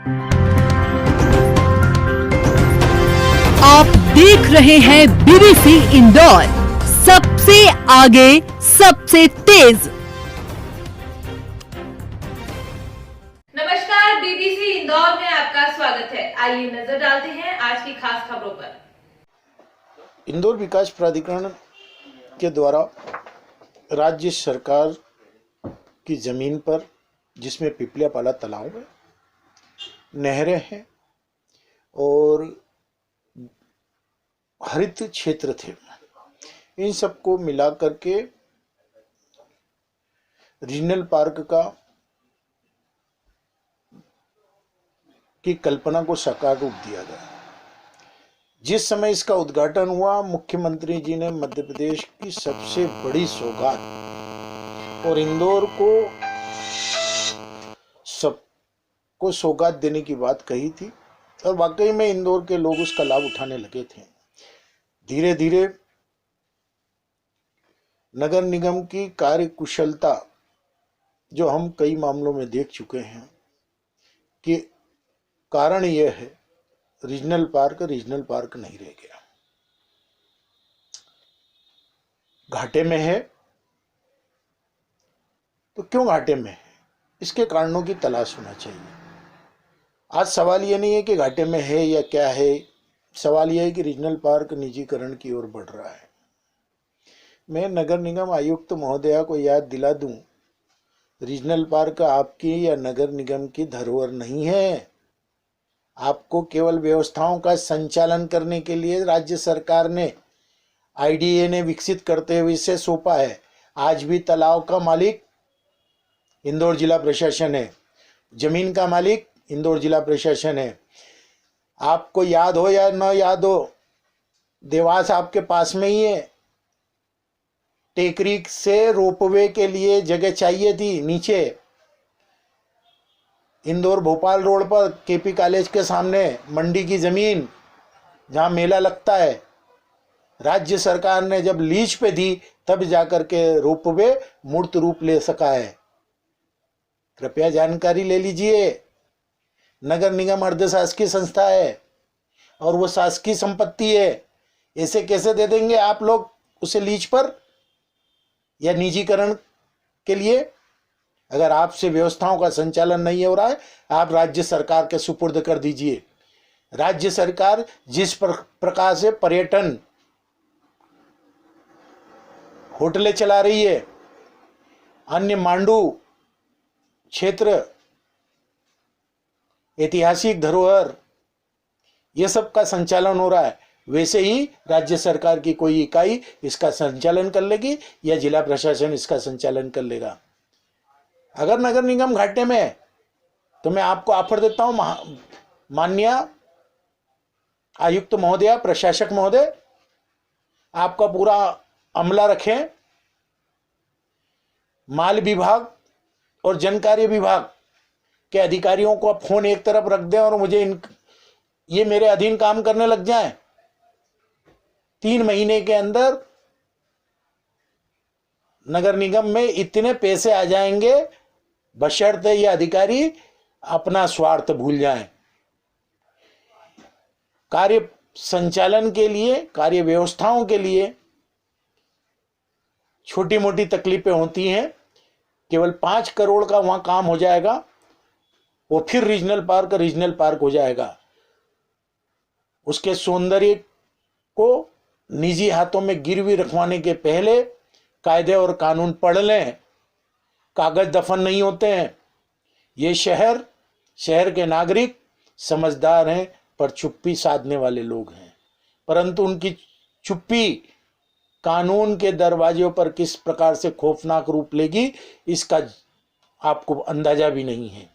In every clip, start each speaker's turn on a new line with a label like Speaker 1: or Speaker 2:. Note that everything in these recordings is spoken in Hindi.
Speaker 1: आप देख रहे हैं बीबीसी इंदौर, सबसे आगे, सबसे तेज।
Speaker 2: नमस्कार, बीबीसी इंदौर में आपका स्वागत है। आइए नजर डालते हैं आज की खास खबरों पर।
Speaker 3: इंदौर विकास प्राधिकरण के द्वारा राज्य सरकार की जमीन पर, जिसमें पिपलियापाला तालाब है, नहरें हैं और हरित क्षेत्र थे, इन सबको मिला करके रीजनल पार्क की कल्पना को साकार रूप दिया गया। जिस समय इसका उद्घाटन हुआ, मुख्यमंत्री जी ने मध्य प्रदेश की सबसे बड़ी सौगात और इंदौर को सबको सौगात देने की बात कही थी और वाकई में इंदौर के लोग उसका लाभ उठाने लगे थे। धीरे धीरे नगर निगम की कार्य कुशलता, जो हम कई मामलों में देख चुके हैं, कि कारण यह है रीजनल पार्क नहीं रह गया, घाटे में है। तो क्यों घाटे में है, इसके कारणों की तलाश होना चाहिए। आज सवाल यह नहीं है कि घाटे में है या क्या है, सवाल यह है कि रीजनल पार्क निजीकरण की ओर बढ़ रहा है। मैं नगर निगम आयुक्त महोदया को याद दिला दूं, रीजनल पार्क आपकी या नगर निगम की धरोहर नहीं है। आपको केवल व्यवस्थाओं का संचालन करने के लिए राज्य सरकार ने, आईडीए ने विकसित करते हुए इसे सौंपा है। आज भी तालाब का मालिक इंदौर जिला प्रशासन है, जमीन का मालिक इंदौर जिला प्रशासन है। आपको याद हो या न याद हो, देवास आपके पास में ही है। टेकरी से रोपवे के लिए जगह चाहिए थी नीचे, इंदौर भोपाल रोड पर केपी कॉलेज के सामने मंडी की जमीन जहां मेला लगता है, राज्य सरकार ने जब लीज पे दी तब जाकर के रोपवे मूर्त रूप ले सका है। कृपया जानकारी ले लीजिए। नगर निगम अर्धशासकीय संस्था है और वो शासकीय संपत्ति है। ऐसे कैसे दे देंगे आप लोग उसे लीज पर या निजीकरण के लिए? अगर आपसे व्यवस्थाओं का संचालन नहीं हो रहा है, आप राज्य सरकार के सुपुर्द कर दीजिए। राज्य सरकार जिस प्रकार से पर्यटन होटलें चला रही है, अन्य मांडू क्षेत्र, ऐतिहासिक धरोहर, ये सब का संचालन हो रहा है, वैसे ही राज्य सरकार की कोई इकाई इसका संचालन कर लेगी या जिला प्रशासन इसका संचालन कर लेगा। अगर नगर निगम घाटे में है तो मैं आपको ऑफर देता हूं, माननीय आयुक्त महोदय, प्रशासक महोदय, आपका पूरा अमला रखें, माल विभाग और जनकार्य विभाग के अधिकारियों को फोन एक तरफ रख दें और मुझे ये मेरे अधीन काम करने लग जाएं। 3 महीने के अंदर नगर निगम में इतने पैसे आ जाएंगे, बशर्ते ये अधिकारी अपना स्वार्थ भूल जाएं। कार्य संचालन के लिए, कार्य व्यवस्थाओं के लिए छोटी मोटी तकलीफें होती हैं। केवल 5 करोड़ का वहां काम हो जाएगा, वो फिर रीजनल पार्क हो जाएगा। उसके सौंदर्य को निजी हाथों में गिरवी रखवाने के पहले कायदे और कानून पढ़ लें। कागज दफन नहीं होते हैं। ये शहर के नागरिक समझदार हैं, पर चुप्पी साधने वाले लोग हैं, परंतु उनकी चुप्पी कानून के दरवाजों पर किस प्रकार से खौफनाक रूप लेगी, इसका आपको अंदाजा भी नहीं है।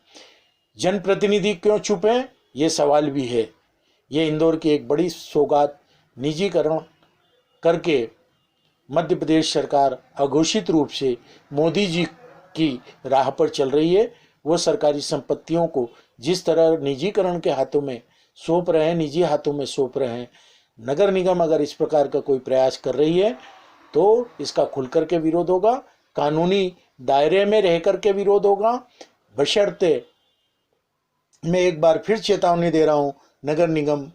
Speaker 3: जनप्रतिनिधि क्यों चुप हैं, ये सवाल भी है। ये इंदौर की एक बड़ी सौगात निजीकरण करके मध्य प्रदेश सरकार अघोषित रूप से मोदी जी की राह पर चल रही है। वो सरकारी संपत्तियों को जिस तरह निजीकरण के हाथों में सौंप रहे हैं, निजी हाथों में सौंप रहे हैं, नगर निगम अगर इस प्रकार का कोई प्रयास कर रही है तो इसका खुलकर के विरोध होगा, कानूनी दायरे में रह कर के विरोध होगा, बशर्ते मैं एक बार फिर चेतावनी दे रहा हूं, नगर निगम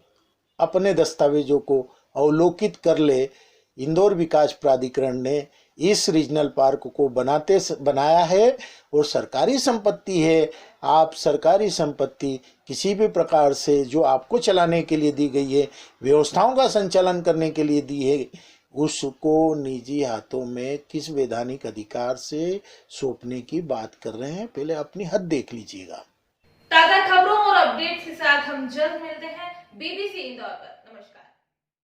Speaker 3: अपने दस्तावेजों को अवलोकित कर ले। इंदौर विकास प्राधिकरण ने इस रीजनल पार्क को बनाया है और सरकारी संपत्ति है। आप सरकारी संपत्ति किसी भी प्रकार से जो आपको चलाने के लिए दी गई है, व्यवस्थाओं का संचालन करने के लिए दी है, उसको निजी हाथों में किस वैधानिक अधिकार से सौंपने की बात कर रहे हैं। पहले अपनी हद देख लीजिएगा।
Speaker 2: ताजा खबरों और अपडेट्स के साथ हम जल्द मिलते हैं BBC इंदौर पर।